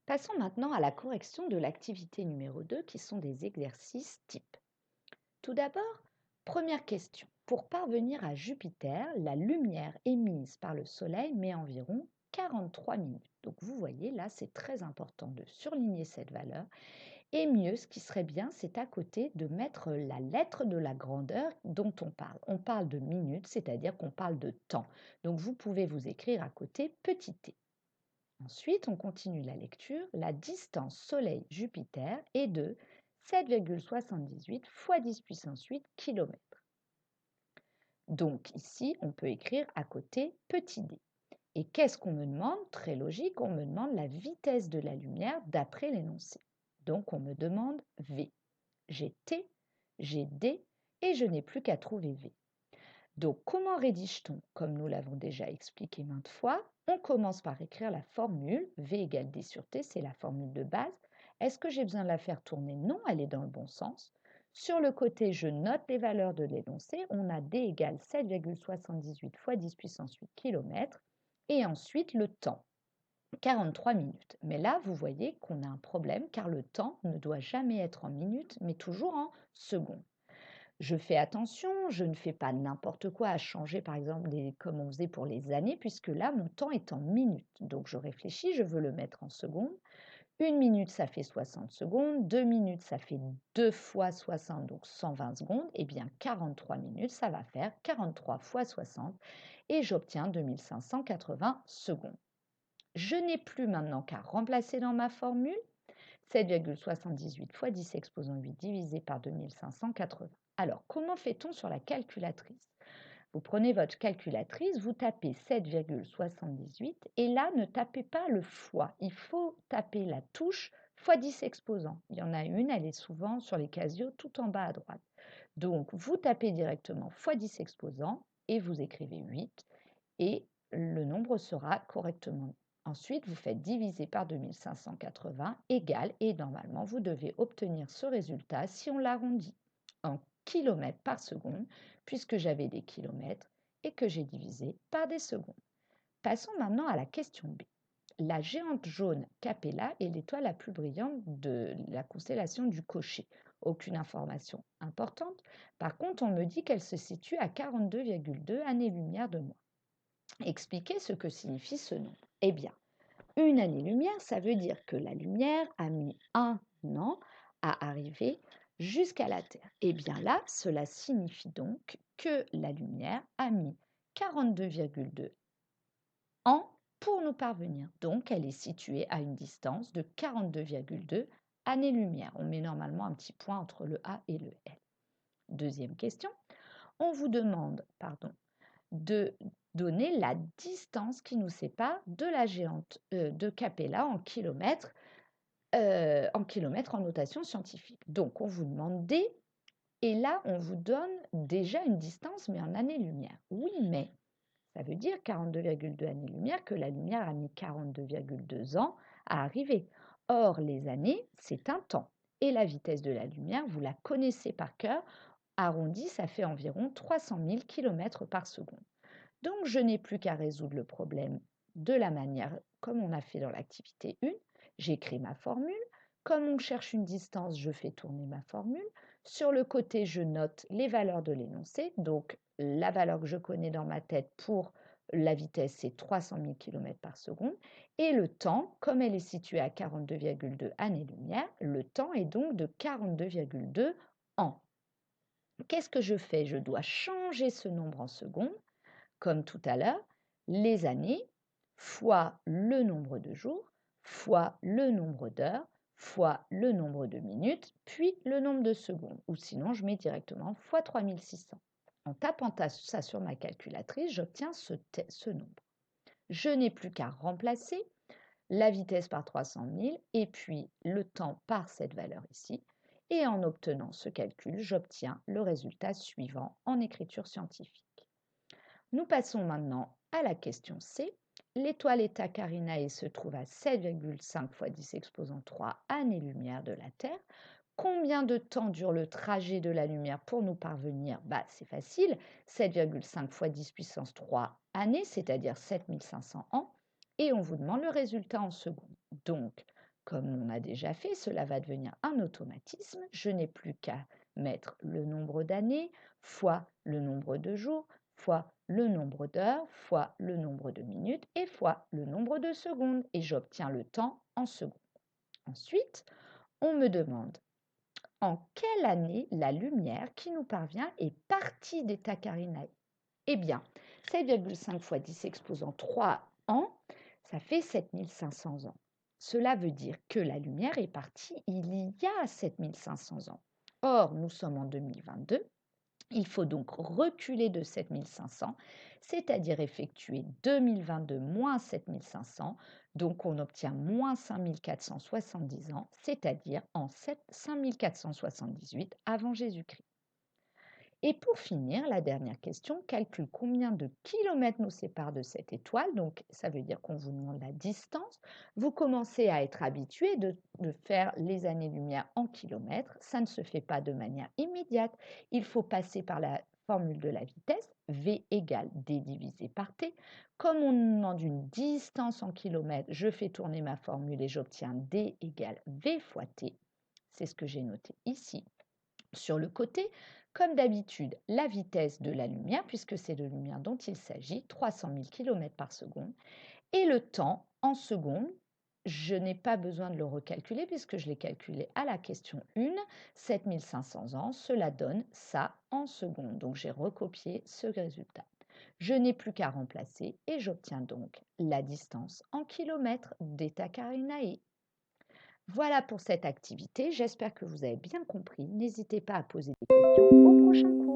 Passons maintenant à la correction de l'activité numéro 2, qui sont des exercices types. Tout d'abord, première question. Pour parvenir à Jupiter, la lumière émise par le Soleil met environ 43 minutes. Donc vous voyez, là, c'est très important de surligner cette valeur. Et mieux, ce qui serait bien, c'est à côté de mettre la lettre de la grandeur dont on parle. On parle de minutes, c'est-à-dire qu'on parle de temps. Donc vous pouvez vous écrire à côté petit t. Ensuite, on continue la lecture. La distance Soleil-Jupiter est de 7,78 fois 10 puissance 8 km. Donc ici, on peut écrire à côté petit d. Et qu'est-ce qu'on me demande? Très logique, on me demande la vitesse de la lumière d'après l'énoncé. Donc on me demande V. J'ai T, j'ai D et je n'ai plus qu'à trouver V. Donc, comment rédige-t-on? Comme nous l'avons déjà expliqué maintes fois, on commence par écrire la formule. V égale D sur T, c'est la formule de base. Est-ce que j'ai besoin de la faire tourner? Non, elle est dans le bon sens. Sur le côté, je note les valeurs de l'énoncé. On a D égale 7,78 fois 10 puissance 8 km. Et ensuite, le temps, 43 minutes. Mais là, vous voyez qu'on a un problème car le temps ne doit jamais être en minutes, mais toujours en secondes. Je fais attention, je ne fais pas n'importe quoi à changer, par exemple, comme on faisait pour les années, puisque là, mon temps est en minutes. Donc, je réfléchis, je veux le mettre en secondes. Une minute, ça fait 60 secondes. 2 minutes, ça fait 2 fois 60, donc 120 secondes. Eh bien, 43 minutes, ça va faire 43 fois 60 et j'obtiens 2580 secondes. Je n'ai plus maintenant qu'à remplacer dans ma formule 7,78 fois 10 exposant 8 divisé par 2580. Alors, comment fait-on sur la calculatrice? Vous prenez votre calculatrice, vous tapez 7,78 et là, ne tapez pas le fois. Il faut taper la touche fois 10 exposants. Il y en a une, elle est souvent sur les casios tout en bas à droite. Donc, vous tapez directement fois 10 exposants et vous écrivez 8 et le nombre sera correctement. Ensuite, vous faites diviser par 2580 égale et normalement, vous devez obtenir ce résultat si on l'arrondit en kilomètres par seconde, puisque j'avais des kilomètres et que j'ai divisé par des secondes. Passons maintenant à la question B. La géante jaune Capella est l'étoile la plus brillante de la constellation du Cocher. Aucune information importante. Par contre, on me dit qu'elle se situe à 42,2 années-lumière de moi. Expliquez ce que signifie ce nombre. Eh bien, une année-lumière, ça veut dire que la lumière a mis un an à arriver jusqu'à la Terre. Eh bien là, cela signifie donc que la lumière a mis 42,2 ans pour nous parvenir. Donc, elle est située à une distance de 42,2 années-lumière. On met normalement un petit point entre le A et le L. Deuxième question, on vous demande, de donner la distance qui nous sépare de la géante de Capella en kilomètres en notation scientifique. Donc, on vous demande D, et là, on vous donne déjà une distance, mais en années-lumière. Oui, mais ça veut dire 42,2 années-lumière que la lumière a mis 42,2 ans à arriver. Or, les années, c'est un temps. Et la vitesse de la lumière, vous la connaissez par cœur. Arrondi, ça fait environ 300 000 km par seconde. Donc, je n'ai plus qu'à résoudre le problème de la manière comme on a fait dans l'activité 1. J'écris ma formule. Comme on cherche une distance, je fais tourner ma formule. Sur le côté, je note les valeurs de l'énoncé. Donc, la valeur que je connais dans ma tête pour la vitesse, c'est 300 000 km par seconde. Et le temps, comme elle est située à 42,2 années-lumière, le temps est donc de 42,2 ans. Qu'est-ce que je fais? Je dois changer ce nombre en secondes comme tout à l'heure, les années fois le nombre de jours fois le nombre d'heures fois le nombre de minutes, puis le nombre de secondes. Ou sinon, je mets directement fois 3600. En tapant ça sur ma calculatrice, j'obtiens ce nombre. Je n'ai plus qu'à remplacer la vitesse par 300 000 et puis le temps par cette valeur ici. Et en obtenant ce calcul, j'obtiens le résultat suivant en écriture scientifique. Nous passons maintenant à la question C. L'étoile Eta Carinae se trouve à 7,5 fois 10 exposant 3 années-lumière de la Terre. Combien de temps dure le trajet de la lumière pour nous parvenir? C'est facile, 7,5 fois 10 puissance 3 années, c'est-à-dire 7500 ans. Et on vous demande le résultat en secondes. Donc, Comme on a déjà fait, cela va devenir un automatisme. Je n'ai plus qu'à mettre le nombre d'années fois le nombre de jours fois le nombre d'heures fois le nombre de minutes et fois le nombre de secondes. Et j'obtiens le temps en secondes. Ensuite, on me demande en quelle année la lumière qui nous parvient est partie d'Eta Carinae. Eh bien, 7,5 fois 10 exposant 3 ans, ça fait 7500 ans. Cela veut dire que la lumière est partie il y a 7500 ans. Or, nous sommes en 2022. Il faut donc reculer de 7500, c'est-à-dire effectuer 2022 moins 7500. Donc, on obtient moins 5470 ans, c'est-à-dire en 5478 avant Jésus-Christ. Et pour finir, la dernière question calcule combien de kilomètres nous séparent de cette étoile. Donc, ça veut dire qu'on vous demande la distance. Vous commencez à être habitué de faire les années-lumière en kilomètres. Ça ne se fait pas de manière immédiate. Il faut passer par la formule de la vitesse, V égale D divisé par T. Comme on nous demande une distance en kilomètres, je fais tourner ma formule et j'obtiens D égale V fois T. C'est ce que j'ai noté ici. Sur le côté, comme d'habitude, la vitesse de la lumière, puisque c'est de lumière dont il s'agit, 300 000 km par seconde, et le temps en secondes. Je n'ai pas besoin de le recalculer puisque je l'ai calculé à la question 1, 7500 ans, cela donne ça en secondes. Donc j'ai recopié ce résultat. Je n'ai plus qu'à remplacer et j'obtiens donc la distance en kilomètres d'Eta Carinae. Voilà pour cette activité. J'espère que vous avez bien compris. N'hésitez pas à poser des questions au prochain cours.